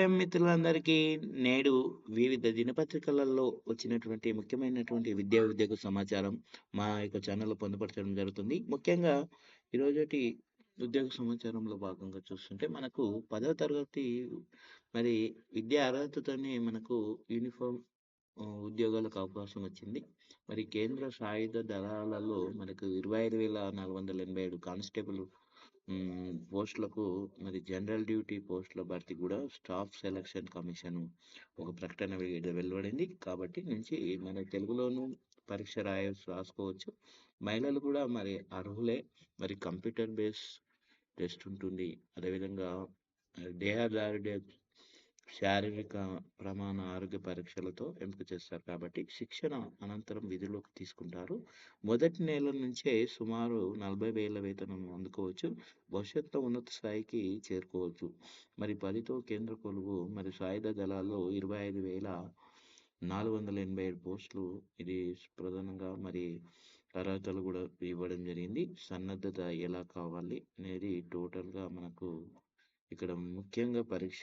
నమస్కారం మిత్రులందరికీ. నేడు వివిధ దినపత్రికలలో వచ్చినటువంటి ముఖ్యమైనటువంటి ఉద్యోగ సమాచారం మా యొక్క ఛానల్‌లో పొందుపరచడం జరుగుతుంది. ముఖ్యంగా ఈరోజుటి ఉద్యోగ సమాచారంలో భాగంగా చూస్తుంటే మనకు 10వ తరగతి మరి విద్యా అర్హతతోనే మనకు యూనిఫార్మ్ ఉద్యోగాలకు అవకాశం వచ్చింది. మరి కేంద్ర సాయుధ దళాలలో మనకు 25,487 కానిస్టేబుల్ పోస్టులకు మరి జనరల్ డ్యూటీ పోస్టుల భర్తీ కూడా స్టాఫ్ సెలక్షన్ కమిషన్ ఒక ప్రకటన వెలువడింది. కాబట్టి నుంచి మన తెలుగులోనూ పరీక్ష రాసుకోవచ్చు. మహిళలు కూడా మరి అర్హులే. మరి కంప్యూటర్ బేస్ టెస్ట్ ఉంటుంది. అదేవిధంగా దేహదారుఢ్య శారీరక ప్రమాణ ఆరోగ్య పరీక్షలతో ఎంపిక చేస్తారు కాబట్టి శిక్షణ అనంతరం విధుల్లోకి తీసుకుంటారు. మొదటి నెల నుంచే సుమారు 40,000 వేతనం అందుకోవచ్చు. భవిష్యత్తులో ఉన్నత స్థాయికి చేరుకోవచ్చు. మరి 10తో కేంద్ర కొలువు మరి సాయుధ దళాల్లో 25,487 పోస్టులు. ఇది ప్రధానంగా మరి అర్హతలు కూడా ఇవ్వడం జరిగింది. సన్నద్ధత ఎలా కావాలి అనేది టోటల్‌గా మనకు ఇక్కడ ముఖ్యంగా పరీక్ష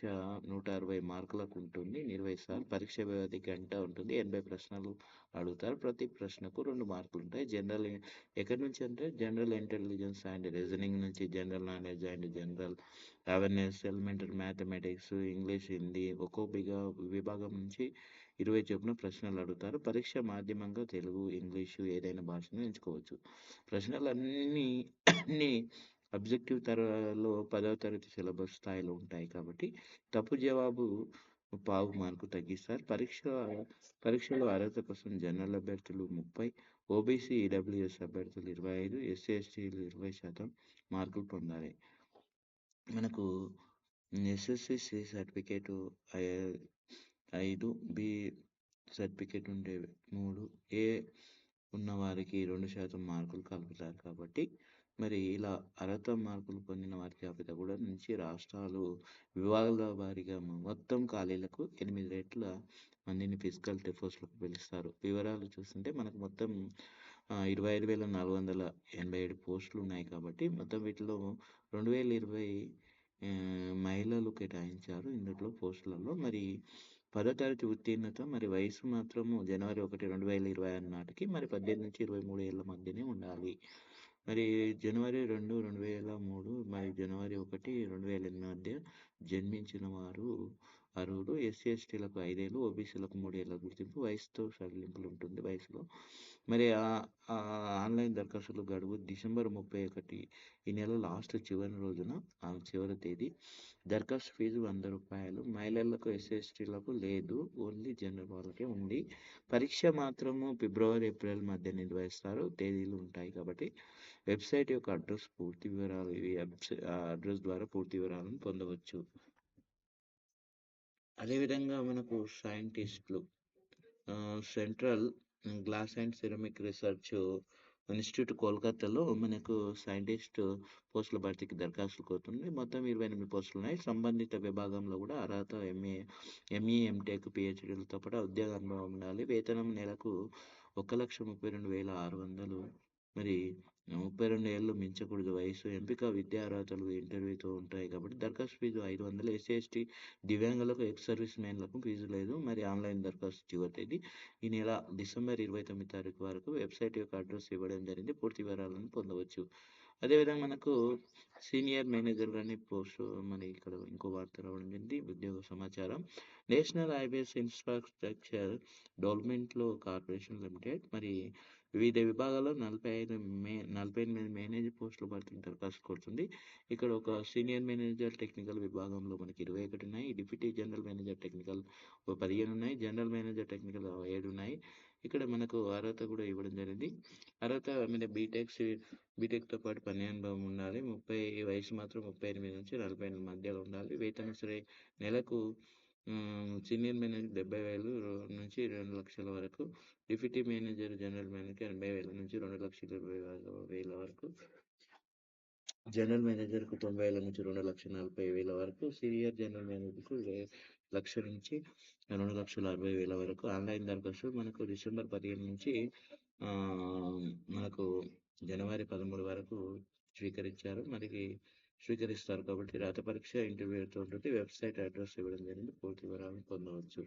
160 మార్కులకు ఉంటుంది. నిర్వహిస్తారు. పరీక్ష వ్యవధి గంట ఉంటుంది. 80 ప్రశ్నలు అడుగుతారు. ప్రతి ప్రశ్నకు 2 మార్కులుంటాయి. ఎక్కడి నుంచి అంటే జనరల్ ఇంటెలిజెన్స్ అండ్ రీజనింగ్ నుంచి general knowledge and general awareness, elementary mathematics, English, Hindi ఒక్కో విభాగం నుంచి 20 చొప్పున ప్రశ్నలు అడుగుతారు. పరీక్ష మాధ్యమంగా తెలుగు, ఇంగ్లీషు ఏదైనా భాషను ఎంచుకోవచ్చు. ప్రశ్నలన్నీ అన్నీ అబ్జెక్టివ్ తరలో 10వ తరగతి సిలబస్ స్థాయిలో ఉంటాయి కాబట్టి తప్పు జవాబు పావు మార్కు తగ్గిస్తారు. పరీక్షలో అర్హత కోసం జనరల్ అభ్యర్థులు 30, ఓబీసీ, ఈడబ్ల్యూఎస్ అభ్యర్థులు 25, ఎస్సీ, ఎస్టీలు 20% మార్కులు పొందాలి. మనకు ఎస్ఎస్సి సర్టిఫికేటు 5, బి సర్టిఫికేట్ ఉంటే 3, ఏ ఉన్నవారికి 2% మార్కులు కలుపుతారు కాబట్టి మరి ఇలా అర్హత మార్కులు పొందిన వారి జాబితా కూడా నుంచి రాష్ట్రాలు విభాగాల వారీగా మొత్తం ఖాళీలకు 8 రెట్ల మందిని ఫిజికల్ పోస్టులకు పిలుస్తారు. వివరాలు చూస్తుంటే మనకు మొత్తం 25,487 పోస్టులు ఉన్నాయి కాబట్టి మొత్తం వీటిలో 2,020 మహిళలు కేటాయించారు ఇందులో పోస్టులలో. మరి 10వ తరగతి ఉత్తీర్ణత మరి వయసు మాత్రము జనవరి 1, 2026 నాటికి మరి 18-23 ఏళ్ల మధ్యనే ఉండాలి. మరి జనవరి 2, 2003 మరి జనవరి 1, 2008 మధ్య జన్మించిన వారు అర్హులు. ఎస్సీ, ఎస్టీలకు 5 ఏళ్ళు, ఓబీసీలకు 3 ఏళ్ల గుర్తింపు వయసుతో సడలింపులు ఉంటుంది వయసులో. మరి ఆన్లైన్ దరఖాస్తుల గడువు డిసెంబర్ 31 ఈ నెల చివరి రోజున చివరి తేదీ. దరఖాస్తు ఫీజు రూ. 100. మహిళలకు, ఎస్సీ, ఎస్టీలకు లేదు. ఓన్లీ జనరల్ వాళ్ళకే ఉంది. పరీక్ష మాత్రము ఫిబ్రవరి, ఏప్రిల్ మధ్య నిర్వహిస్తారు. తేదీలు ఉంటాయి కాబట్టి వెబ్సైట్ యొక్క పూర్తి వివరాలు అడ్రస్ ద్వారా పూర్తి వివరాలను పొందవచ్చు. అదేవిధంగా మనకు సైంటిస్టులు central glass and ceramic research institute కోల్కతాలో మనకు సైంటిస్ట్ పోస్టుల భర్తీకి దరఖాస్తులు కోరుతుంది. మొత్తం 28 పోస్టులు ఉన్నాయి. సంబంధిత విభాగంలో కూడా అర్హత ఎంఈ, ఎంటెక్, పిహెచ్డీలతో పాటు ఉద్యోగ అనుభవం ఉండాలి. వేతనం నెలకు 1,32,600. మరి 32 ఏళ్ళు మించకూడదు వయసు. ఎంపిక విద్యా అర్హతలు ఇంటర్వ్యూతో ఉంటాయి కాబట్టి దరఖాస్తు ఫీజు 500. ఎస్సీ, ఎస్టీ, దివ్యాంగులకు, ఎక్స్ సర్వీస్ మెన్లకు ఫీజు లేదు. మరి ఆన్లైన్ దరఖాస్తు చివరి తేదీ ఈ నెల డిసెంబర్ 29 తారీఖు వరకు. వెబ్సైట్ యొక్క అడ్రస్ ఇవ్వడం జరిగింది. పూర్తి వివరాలను పొందవచ్చు. అదేవిధంగా మనకు సీనియర్ మేనేజర్ అనే పోస్టు మరి ఇక్కడ ఇంకో వార్త రావడం జరిగింది. ఉద్యోగ సమాచారం. నేషనల్ హైవేస్ ఇన్ఫ్రాస్ట్రక్చర్ డెవలప్మెంట్లో కార్పొరేషన్ లిమిటెడ్ మరి వివిధ విభాగాల్లో 48 మేనేజర్ పోస్టులు భర్తీకి దరఖాస్తు కోరుతుంది. ఇక్కడ ఒక సీనియర్ మేనేజర్ టెక్నికల్ విభాగంలో మనకి 21 ఉన్నాయి. డిప్యూటీ జనరల్ మేనేజర్ టెక్నికల్ 15 ఉన్నాయి. జనరల్ మేనేజర్ టెక్నికల్ 7 ఉన్నాయి. ఇక్కడ మనకు అర్హత కూడా ఇవ్వడం జరిగింది. అర్హత మీద బీటెక్తో పాటు పని అనుభవం ఉండాలి. వయసు మాత్రం 38-48 మధ్యలో ఉండాలి. వేతన సరే నెలకు సీనియర్ మేనేజర్ 70,000 నుంచి 2 లక్షల వరకు. డిప్యూటీ మేనేజర్, జనరల్ మేనేజర్ 80,000 నుంచి 2,20,000 వరకు. జనరల్ మేనేజర్కు 90,000 నుంచి 2,40,000 వరకు. సీనియర్ జనరల్ మేనేజర్కు 1,00,000 నుంచి 2,60,000 వరకు. ఆన్లైన్ దరఖాస్తు మనకు డిసెంబర్ 15 నుంచి మనకు జనవరి 13 వరకు స్వీకరించారు. మనకి స్వీకరిస్తారు కాబట్టి రాత పరీక్ష ఇంటర్వ్యూతో ఉంటుంది. వెబ్‌సైట్ అడ్రెస్ ఇవ్వడం జరిగింది. పూర్తి వివరాలను పొందవచ్చు.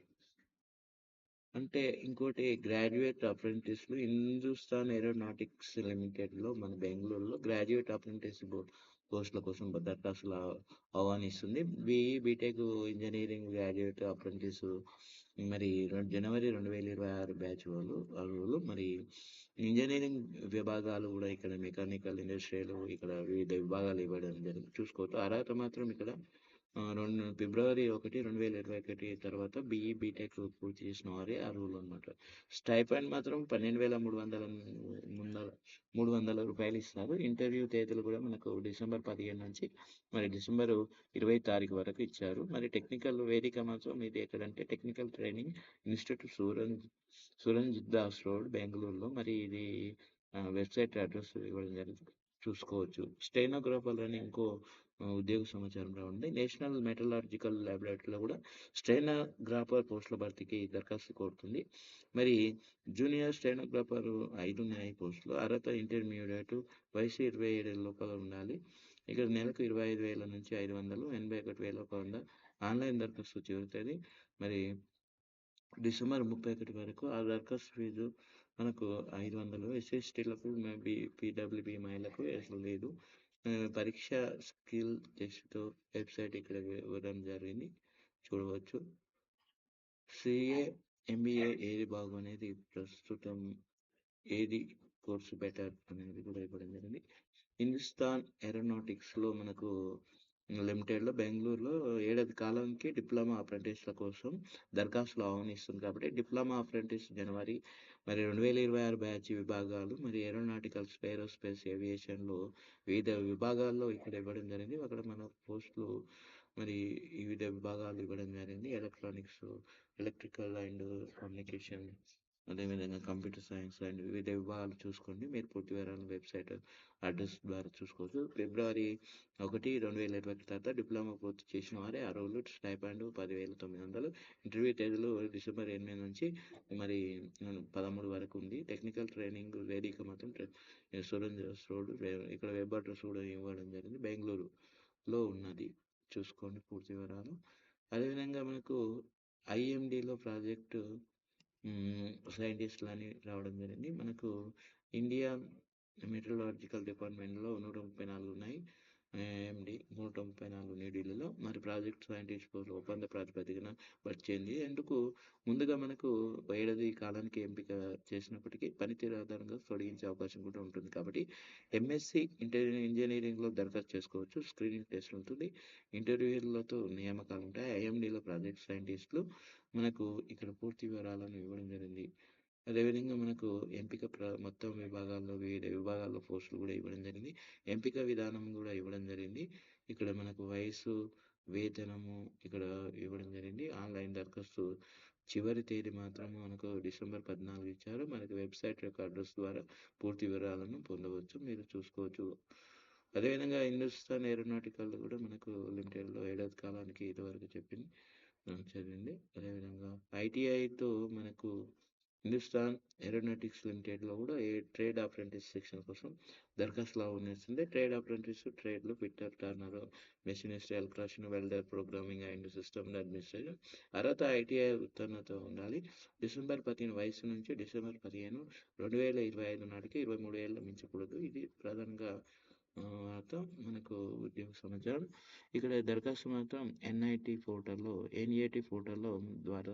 అంటే ఇంకోటి గ్రాడ్యుయేట్ అప్రెంటిస్‌లు హిందుస్థాన్ ఏరోనాటిక్స్ లిమిటెడ్‌లో మన బెంగుళూరులో గ్రాడ్యుయేట్ అప్రెంటిస్ పోస్ట్‌ల కోసం దరఖాస్తులు ఆహ్వానిస్తుంది. BE, BTech engineering graduate apprentice మరి జనవరి 2026 బ్యాచ్ వాళ్ళు అర్హులు. మరి ఇంజినీరింగ్ విభాగాలు కూడా ఇక్కడ మెకానికల్, ఇండస్ట్రియల్ ఇక్కడ వివిధ విభాగాలు ఇవ్వడం జరిగింది. చూసుకోవచ్చు. అర్హత మాత్రం ఇక్కడ ఫిబ్రవరి 1, 2021 తర్వాత బీఈ, బీటెక్ పూర్తి చేసిన వారే అర్హులనమాట. స్టైఫండ్ మాత్రం 12,300 ఇస్తారు. ఇంటర్వ్యూ తేదీలు కూడా మనకు డిసెంబర్ 15 నుంచి మరి డిసెంబర్ 20 తారీఖు వరకు ఇచ్చారు. మరి టెక్నికల్ వేదిక మాత్రం ఇది ఎక్కడంటే technical training institute Suranj Das road బెంగుళూరులో. మరి ఇది వెబ్సైట్ అడ్రస్ ఇవ్వడం జరిగింది. చూసుకోవచ్చు. స్టెనోగ్రాఫర్ అని ఇంకో ఉద్యోగ సమాచారం రావండి. నేషనల్ మెటలర్జికల్ ల్యాబొరేటరీలో కూడా స్టెనోగ్రాఫర్ పోస్టుల భర్తీకి దరఖాస్తు కోరుతుంది. మరి జూనియర్ స్టెనోగ్రాఫర్ 5 ఉన్నాయి పోస్టులు. అర్హత ఇంటర్మీడియట్, వయసు 27 ఏళ్ల లోపల ఉండాలి. ఇక్కడ నెలకు 25,000 నుంచి 500, 81,100 ఆన్లైన్ దరఖాస్తు చివరి తేదీ మరి డిసెంబర్ 31 వరకు. ఆ దరఖాస్తు ఫీజు మనకు 500. ఎస్సీ/ఎస్టీలకు, పీడబ్ల్యూబీ మహిళలకు అసలు లేదు. పరీక్ష స్కిల్ టెస్ట్‌తో వెబ్సైట్ ఇక్కడ ఇవ్వడం జరిగింది. చూడవచ్చు. సీఏ, ఎంబీఏ ఏది బాగునేది ప్రస్తుతం ఏది కోర్సు బెటర్ అనేది కూడా ఇవ్వడం జరిగింది. హిందుస్థాన్ ఏరోనాటిక్స్‌లో మనకు లిమిటెడ్‌లో బెంగుళూరులో ఏడాది కాలానికి డిప్లొమా అప్రెంటిస్‌ల కోసం దరఖాస్తులు ఆహ్వానిస్తుంది కాబట్టి డిప్లొమా అప్రెంటిస్ జనవరి మరి 2026 బ్యాచ్ విభాగాలు మరి ఏరోనాటికల్స్, ఏరోస్పేస్, ఏవియేషన్‌లో వివిధ విభాగాల్లో ఇక్కడ ఇవ్వడం జరిగింది. అక్కడ మన పోస్టులు మరి వివిధ విభాగాలు ఇవ్వడం జరిగింది. ఎలక్ట్రానిక్స్, ఎలక్ట్రికల్ అండ్ కమ్యూనికేషన్, అదేవిధంగా కంప్యూటర్ సైన్స్ అండ్ వివిధ విభాగాలు చూసుకోండి. మీరు పూర్తి వివరాలను వెబ్సైట్ అడ్రస్ ద్వారా చూసుకోవచ్చు. ఫిబ్రవరి 1, 2021 తర్వాత డిప్లొమా పూర్తి చేసిన వారే అర్హులు. స్టైఫండ్ 10,900. ఇంటర్వ్యూ తేదీలు డిసెంబర్ 8 నుంచి మరి 13 వరకు ఉంది. టెక్నికల్ ట్రైనింగ్ వేదిక మాత్రం సూరంజ్ రోడ్ ఇక్కడ వెబ్ అడ్రస్ కూడా ఇవ్వడం జరిగింది. బెంగళూరులో ఉన్నది. చూసుకోండి పూర్తి వివరాలు. అదేవిధంగా మనకు ఐఎండీలో ప్రాజెక్టు సైంటిస్టులు అని రావడం జరిగింది. మనకు ఇండియా మెటలర్జికల్ డిపార్ట్మెంట్లో 134 ఉన్నాయి. ఎండి 134 న్యూఢిల్లీలో. మరి ప్రాజెక్ట్ సైంటిస్ట్ పోస్టులు ఒప్పంద ప్రాతిపదికన వచ్చింది. ఎందుకు ముందుగా మనకు ఏడాది కాలానికి ఎంపిక చేసినప్పటికీ పనితీరు ఆధారంగా తొలగించే అవకాశం కూడా ఉంటుంది కాబట్టి ఎంఎస్సి ఇంజనీరింగ్లో దరఖాస్తు చేసుకోవచ్చు. స్క్రీనింగ్ టెస్ట్ ఉంటుంది. ఇంటర్వ్యూలతో నియామకాలు ఉంటాయి. ఐఎండీలో ప్రాజెక్ట్ సైంటిస్టులు మనకు ఇక్కడ పూర్తి వివరాలను ఇవ్వడం జరిగింది. అదేవిధంగా మనకు ఎంపిక మొత్తం విభాగాల్లో వివిధ విభాగాల్లో పోస్టులు కూడా ఇవ్వడం జరిగింది. ఎంపిక విధానం కూడా ఇవ్వడం జరిగింది. ఇక్కడ మనకు వయసు, వేతనము ఇక్కడ ఇవ్వడం జరిగింది. ఆన్లైన్ దరఖాస్తు చివరి తేదీ మాత్రం మనకు డిసెంబర్ 14 ఇచ్చారు. మనకి వెబ్సైట్ యొక్క అడ్రస్ ద్వారా పూర్తి వివరాలను పొందవచ్చు. మీరు చూసుకోవచ్చు. అదేవిధంగా హిందుస్థాన్ ఏరోనాటికల్ కూడా మనకు లిమిటెడ్లో ఏడాది కాలానికి ఇదివరకు చెప్పింది చదివింది. అదేవిధంగా ఐటీఐతో మనకు హిందుస్థాన్ ఏరోనాటిక్స్ లిమిటెడ్లో కూడా ట్రేడ్ అప్రెంటిస్ శిక్షణ కోసం దరఖాస్తులు ఆహ్వానిస్తుంది. ట్రేడ్ అప్రెంటిస్ ట్రేడ్లో fitter, turner, machinist, electrician, welder, programming and system administration. అర్హత ఐటీఐ ఉత్తీర్ణత ఉండాలి. డిసెంబర్ 15 వయసు నుంచి డిసెంబర్ 15, 2025 నాటికి 23 ఏళ్ళు మించకూడదు. ఇది ప్రధానంగా మనకు ఉద్యోగ సమాచారం. ఇక్కడ దరఖాస్తు మాత్రం ఎన్ఐటీ పోర్టల్లో ద్వారా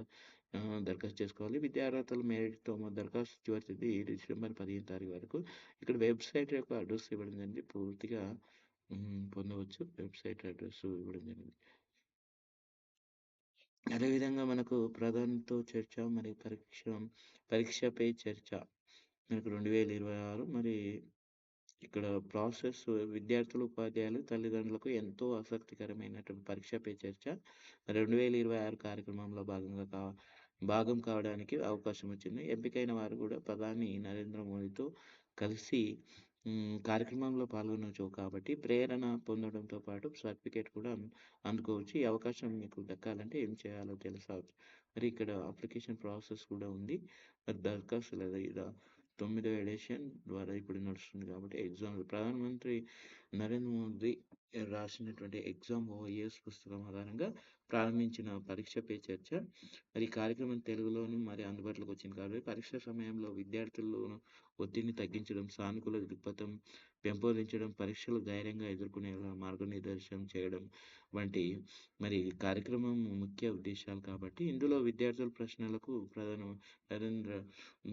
దరఖాస్తు చేసుకోవాలి. విద్యా అర్హతలు మెరిట్తో దరఖాస్తు చివరి తేదీ డిసెంబర్ 15 తారీఖు వరకు. ఇక్కడ వెబ్సైట్ యొక్క అడ్రస్ ఇవ్వడం జరిగింది. పూర్తిగా పొందవచ్చు. వెబ్సైట్ అడ్రస్ ఇవ్వడం జరిగింది. అదేవిధంగా మనకు ప్రధానితో చర్చ మరియు పరీక్షపై చర్చ మనకు 2026 మరి ఇక్కడ ప్రాసెస్ విద్యార్థులు, ఉపాధ్యాయులు, తల్లిదండ్రులకు ఎంతో ఆసక్తికరమైనటువంటి పరీక్షపై చర్చ 2026 కార్యక్రమంలో భాగం కావడానికి అవకాశం వచ్చింది. ఎంపికైన వారు కూడా ప్రధాని నరేంద్ర మోదీతో కలిసి కార్యక్రమంలో పాల్గొనవచ్చు కాబట్టి ప్రేరణ పొందడంతో పాటు సర్టిఫికేట్ కూడా అందుకోవచ్చు. ఈ అవకాశం మీకు దక్కాలంటే ఏం చేయాలో తెలుసా? మరి ఇక్కడ అప్లికేషన్ ప్రాసెస్ కూడా ఉంది. మరి దరఖాస్తు లేదా 9వ ఎడిషన్ ద్వారా ఇప్పుడు నడుస్తుంది కాబట్టి ఎగ్జామ్ ప్రధానమంత్రి నరేంద్ర మోదీ రాసినటువంటి ఎగ్జామ్ ఓఎస్ పుస్తకం ఆధారంగా ప్రారంభించిన పరీక్ష పే చర్చ. మరి ఈ కార్యక్రమం తెలుగులోను మరి అందుబాటులోకి వచ్చింది కాబట్టి పరీక్ష సమయంలో విద్యార్థులను ఒత్తిడిని తగ్గించడం, సానుకూల దృక్పథం పెంపొందించడం, పరీక్షలు ధైర్యంగా ఎదుర్కొనేలా మార్గనిర్దేశం చేయడం వంటి మరి కార్యక్రమం ముఖ్య ఉద్దేశాలు కాబట్టి ఇందులో విద్యార్థుల ప్రశ్నలకు నరేంద్ర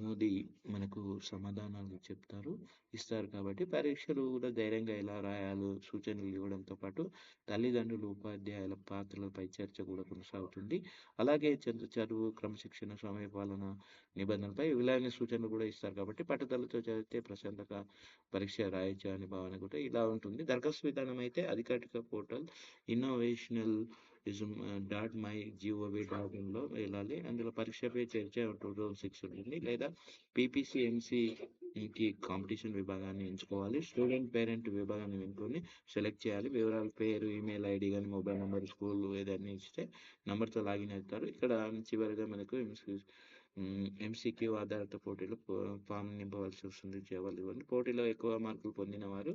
మోదీ మనకు సమాధానాలు చెప్తారు, ఇస్తారు కాబట్టి పరీక్షలు కూడా ధైర్యంగా ఎలా రాయాలో సూచనలు ఇవ్వడంతో పాటు తల్లిదండ్రులు, ఉపాధ్యాయుల పాత్రలపై చర్చ కూడా కొనసాగుతుంది. అలాగే చదువు, క్రమశిక్షణ, సమయపాలన నిబంధనలపై ఇలాంటి సూచనలు కూడా ఇస్తారు కాబట్టి పట్టుదలతో చదివితే ప్రశాంతంగా పరీక్ష రాయొచ్చు అనే భావన కూడా ఇలా ఉంటుంది. దరఖాస్తు విధానం అయితే అధికారిక పోర్టల్ ఇన్నోవేషనల్ ఇజం .mygov.inలో వెళ్ళాలి. అందులో పరీక్షపై చర్చ 2006 ఉంటుంది. లేదా పీపీసీఎంసీకి కాంపిటీషన్ విభాగాన్ని ఎంచుకోవాలి. స్టూడెంట్ పేరెంట్ విభాగాన్ని ఎన్నుకొని సెలెక్ట్ చేయాలి. వివరాలు పేరు, ఈమెయిల్ ఐడి కానీ మొబైల్ నెంబర్, స్కూల్ ఏదైనా ఇస్తే నెంబర్తో లాగిన్ అవుతారు. ఇక్కడ చివరిగా మనకు ఎంసీక్యూ ఆధారిత పోటీలో ఫామ్ నింపవలసి వస్తుంది, జవాబులు ఇవ్వండి. పోటీలో ఎక్కువ మార్కులు పొందిన వారు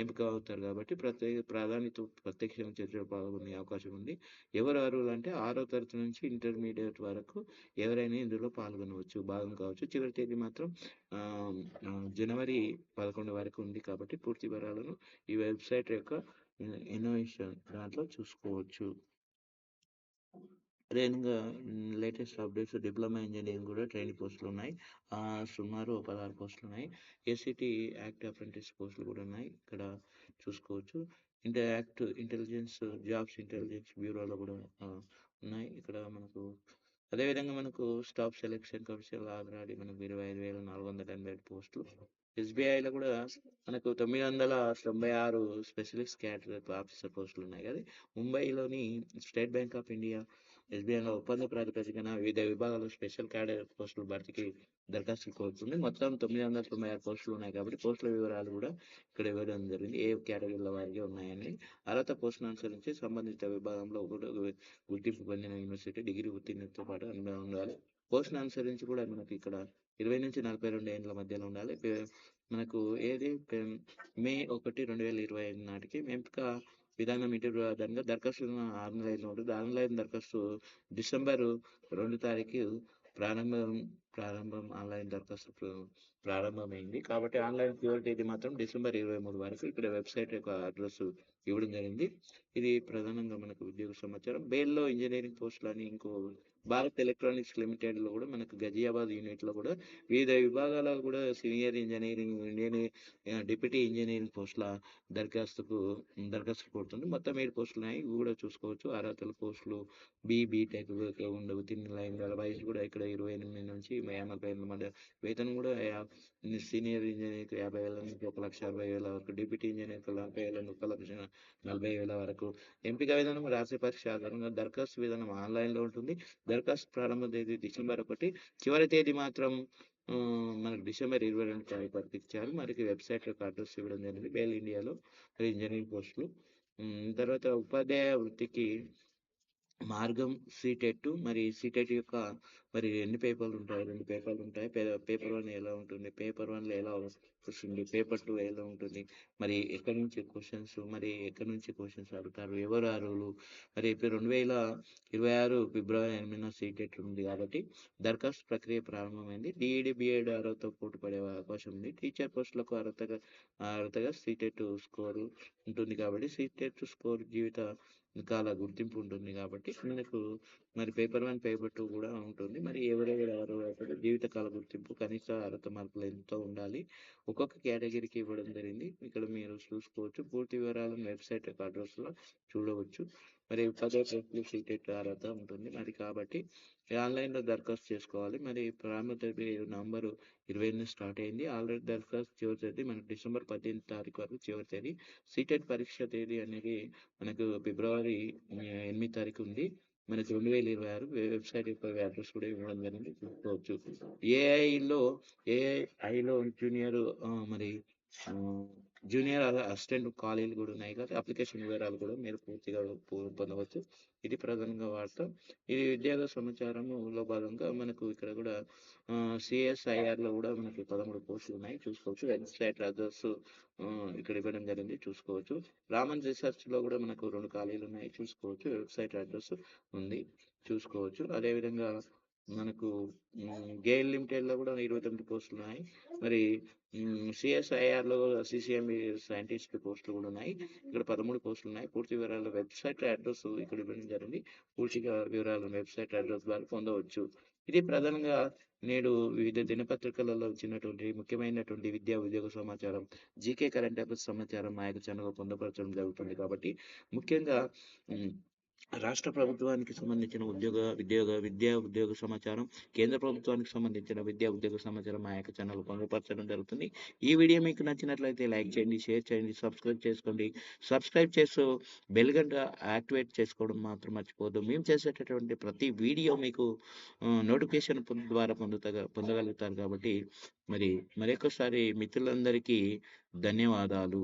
ఎంపిక అవుతారు కాబట్టి ప్రాధాన్యత ప్రత్యక్ష చర్చలో పాల్గొనే అవకాశం ఉంది. ఎవరు అర్హులు అంటే 6వ తరగతి నుంచి ఇంటర్మీడియట్ వరకు ఎవరైనా ఇందులో పాల్గొనవచ్చు, భాగం కావచ్చు. చివరి తేదీ మాత్రం జనవరి 11 వరకు ఉంది కాబట్టి పూర్తి వివరాలను ఈ వెబ్సైట్ యొక్క ఇన్నోవేషన్ దాంట్లో చూసుకోవచ్చు. అదేవిధంగా లేటెస్ట్ అప్డేట్స్ డిప్లొమా ఇంజనీరింగ్ కూడా ట్రైనింగ్ పోస్టులు ఉన్నాయి. సుమారు 16 పోస్టులు ఉన్నాయి. ఏసీటీ యాక్ట్ అప్రెంటిస్ పోస్టులు కూడా ఉన్నాయి, ఇక్కడ చూసుకోవచ్చు. ఇంటెలిజెన్స్ జాబ్స్ ఇంటెలిజెన్స్ బ్యూరోలో కూడా ఉన్నాయి ఇక్కడ మనకు. అదేవిధంగా మనకు స్టాఫ్ సెలెక్షన్ కమిషన్ ఆల్రెడీ మనకు 25,485 పోస్టులు. ఎస్బీఐలో కూడా మనకు 996 స్పెషలిస్ట్ క్యాడర్ ఆఫీసర్ పోస్టులు ఉన్నాయి కదా. ముంబైలోని స్టేట్ బ్యాంక్ ఆఫ్ ఇండియా ఎస్బీఐలో ఒప్పంద ప్రాతిపదికన వివిధ విభాగాలు స్పెషల్ క్యాడర్ పోస్టుల భర్తీకి దరఖాస్తులు కోరుతుంది. మొత్తం 996 పోస్టులు ఉన్నాయి కాబట్టి పోస్టుల వివరాలు కూడా ఇక్కడ ఇవ్వడం జరిగింది, ఏ కేటగిరీల వారికి ఉన్నాయని. అర్హత పోస్టును అనుసరించి సంబంధిత విభాగంలో గుర్తింపు పొందిన యూనివర్సిటీ డిగ్రీ ఉత్తీర్ణతతో పాటు అనుభవం ఉండాలి. పోస్టును అనుసరించి కూడా మనకి ఇక్కడ 20 నుంచి 42 ఏళ్ళ మధ్యలో ఉండాలి. మనకు ఏది మే 1, 2025 నాటికి ఎంపిక విధానం ఇంటర్వ్యూ ఆధారంగా దరఖాస్తు ఆన్లైన్లో ఉంటుంది. ఆన్లైన్ దరఖాస్తు డిసెంబర్ 2 తారీఖు ప్రారంభం ఆన్లైన్ దరఖాస్తు ప్రారంభమైంది కాబట్టి ఆన్లైన్ చివరి తేదీ మాత్రం డిసెంబర్ 23 వరకు. ఇక్కడ వెబ్సైట్ యొక్క అడ్రస్ ఇవ్వడం జరిగింది. ఇది ప్రధానంగా మనకు ఉద్యోగ సమాచారం. బేల్లో ఇంజనీరింగ్ పోస్టులు అని ఇంకో భారత్ ఎలక్ట్రానిక్స్ లిమిటెడ్లో కూడా మనకు గజియాబాద్ యూనిట్లో కూడా వివిధ విభాగాల కూడా సీనియర్ ఇంజనీరింగ్ డిప్యూటీ ఇంజనీరింగ్ పోస్టుల దరఖాస్తు కోరుతుంది. మొత్తం 7 పోస్టులు ఉన్నాయి, ఇవి కూడా చూసుకోవచ్చు. అర్హతల పోస్టులు బీటెక్ ఉండవు. తిన్న లైన్ వయసు కూడా ఇక్కడ 28 నుంచి 50 మధ్య. వేతనం కూడా సీనియర్ ఇంజనీర్కి 50,000 నుంచి 1,60,000 వరకు, డిప్యూటీ ఇంజనీర్కి 40,000 నుంచి 1,40,000 వరకు. ఎంపిక విధానం రాసే పరీక్ష ఆధారంగా దరఖాస్తు విధానం ఆన్లైన్లో ఉంటుంది. దరఖాస్తు ప్రారంభ తేదీ డిసెంబర్ 1, చివరి తేదీ మాత్రం మనకు డిసెంబర్ 22 తారీఖు వరకు ఇచ్చారు. మనకి వెబ్సైట్ యొక్క అడ్రస్ ఇవ్వడం జరిగింది. బేల్ ఇండియాలో ఇంజనీరింగ్ పోస్టులు. తర్వాత ఉపాధ్యాయ వృత్తికి మార్గం సీటెట్. మరి సీటెట్ యొక్క మరి ఎన్ని పేపర్లు ఉంటాయి? 2 పేపర్లు ఉంటాయి. పేపర్ 1 ఎలా ఉంటుంది, పేపర్ 1లో ఎలా వస్తుంది, పేపర్ 2 ఎలా ఉంటుంది, మరి ఎక్కడి నుంచి క్వశ్చన్స్ అడుగుతారు, ఎవరు అర్హులు, మరి 2026 ఫిబ్రవరి 8న సీటెట్ ఉంది కాబట్టి దరఖాస్తు ప్రక్రియ ప్రారంభమైంది. డిఈడి బిఎడ్ అర్హత పోటీ పడే అవకాశం ఉంది. టీచర్ పోస్టులకు అర్హతగా సీటెట్ స్కోరు ఉంటుంది కాబట్టి సీటెట్ స్కోర్ జీవిత కాల గుర్తింపు ఉంటుంది కాబట్టి మనకు మరి పేపర్ 1 పేపర్ 2 కూడా ఉంటుంది. మరి ఎవరెవరు జీవితకాల గుర్తింపు కనీస అర్హత మార్కులు ఎంత ఉండాలి ఒక్కొక్క కేటగిరీకి ఇవ్వడం జరిగింది. ఇక్కడ మీరు చూసుకోవచ్చు. పూర్తి వివరాలను వెబ్సైట్ యొక్క అడ్రస్లో చూడవచ్చు. మరి 10వ తరగతి సీటెట్ అర్హత ఉంటుంది మరి కాబట్టి ఆన్లైన్లో దరఖాస్తు చేసుకోవాలి. మరి ప్రారంభ తేదీ నవంబర్ 28 స్టార్ట్ అయింది. ఆల్రెడీ దరఖాస్తు చివరి తేదీ మనకు డిసెంబర్ 18 తారీఖు వరకు చివరి తేదీ. సీటెట్ పరీక్ష తేదీ అనేది మనకు ఫిబ్రవరి 8 తారీఖు ఉంది. మనకి 2026 వెబ్సైట్ యొక్క అడ్రస్ కూడా ఇవ్వడం జరిగింది, చూసుకోవచ్చు. ఏఐలో జూనియర్ మరి జూనియర్ అసిస్టెంట్ ఖాళీలు కూడా ఉన్నాయి కాబట్టి అప్లికేషన్ వివరాలు కూడా మీరు పూర్తిగా పొందవచ్చు. ఇది ప్రధానంగా వాడతాం. ఇది ఉద్యోగ సమాచారములో భాగంగా మనకు ఇక్కడ కూడా సిఎస్ఐఆర్‌లో కూడా మనకి 13 పోస్టులు ఉన్నాయి చూసుకోవచ్చు. వెబ్‌సైట్ అడ్రెస్ ఇక్కడ ఇవ్వడం జరిగింది చూసుకోవచ్చు. రామన్ రిసర్చ్‌లో కూడా మనకు 2 ఖాళీలు ఉన్నాయి చూసుకోవచ్చు. వెబ్‌సైట్ అడ్రెస్ ఉంది చూసుకోవచ్చు. అదేవిధంగా మనకు గెయిల్ లిమిటెడ్‌లో కూడా 29 పోస్టులు ఉన్నాయి. మరి సిఎస్ఐఆర్‌లో సీసీఎంబీ సైంటిస్ట్ పోస్టులు కూడా ఉన్నాయి. ఇక్కడ 13 పోస్టులు ఉన్నాయి. పూర్తి వివరాలు వెబ్‌సైట్ అడ్రెస్ ఇక్కడ ఇవ్వడం జరిగింది. పూర్తిగా వివరాలు వెబ్‌సైట్ అడ్రెస్ ద్వారా పొందవచ్చు. ఇది ప్రధానంగా నేడు వివిధ దినపత్రికలలో వచ్చినటువంటి ముఖ్యమైనటువంటి విద్యా, ఉద్యోగ సమాచారం, జీకే కరెంట్ అఫైర్స్ సమాచారం మా యొక్క ఛానెల్‌లో పొందుపరచడం జరుగుతుంది కాబట్టి ముఖ్యంగా హ్మ్. రాష్ట్ర ప్రభుత్వానికి సంబంధించిన విద్యా, ఉద్యోగ సమాచారం, కేంద్ర ప్రభుత్వానికి సంబంధించిన విద్యా, ఉద్యోగ సమాచారం మా యొక్క ఛానెల్‌లో పొందుపరచడం జరుగుతుంది. ఈ వీడియో మీకు నచ్చినట్లయితే లైక్ చేయండి, షేర్ చేయండి, సబ్స్క్రైబ్ చేసుకోండి. సబ్స్క్రైబ్ చేస్తూ బెల్ గంట యాక్టివేట్ చేసుకోవడం మాత్రం మర్చిపోవద్దు. మేము చేసేటటువంటి ప్రతి వీడియో మీకు నోటిఫికేషన్ ద్వారా పొందగలుగుతారు కాబట్టి మరొకసారి మిత్రులందరికీ ధన్యవాదాలు.